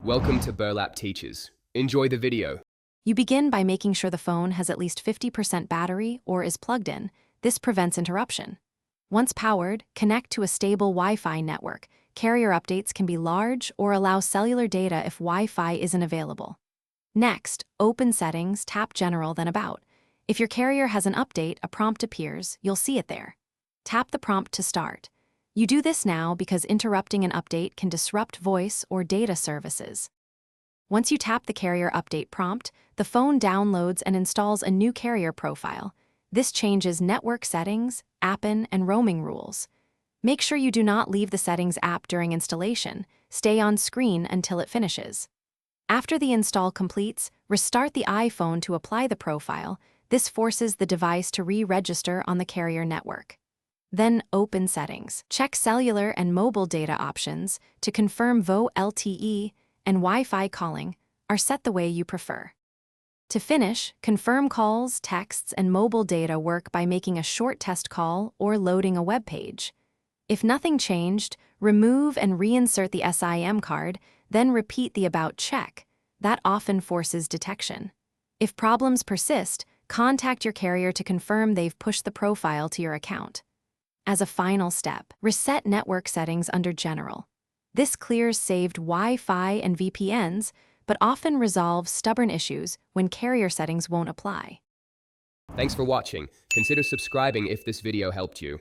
Welcome to Burlap Teachers. Enjoy the video. You begin by making sure the phone has at least 50% battery or is plugged in. This prevents interruption. Once powered, connect to a stable Wi-Fi network. Carrier updates can be large or allow cellular data if Wi-Fi isn't available. Next, open Settings, tap General, then About. If your carrier has an update, a prompt appears. You'll see it there. Tap the prompt to start. You do this now because interrupting an update can disrupt voice or data services. Once you tap the carrier update prompt, the phone downloads and installs a new carrier profile. This changes network settings, app-in, and roaming rules. Make sure you do not leave the Settings app during installation. Stay on screen until it finishes. After the install completes, restart the iPhone to apply the profile. This forces the device to re-register on the carrier network. Then open Settings. Check cellular and mobile data options to confirm VoLTE LTE and Wi-Fi calling are set the way you prefer. To finish, confirm calls, texts, and mobile data work by making a short test call or loading a web page. If nothing changed, remove and reinsert the SIM card, then repeat the About check. That often forces detection. If problems persist, contact your carrier to confirm they've pushed the profile to your account. As a final step, reset network settings under General. This clears saved Wi-Fi and VPNs, but often resolves stubborn issues when carrier settings won't apply. Thanks for watching. Consider subscribing if this video helped you.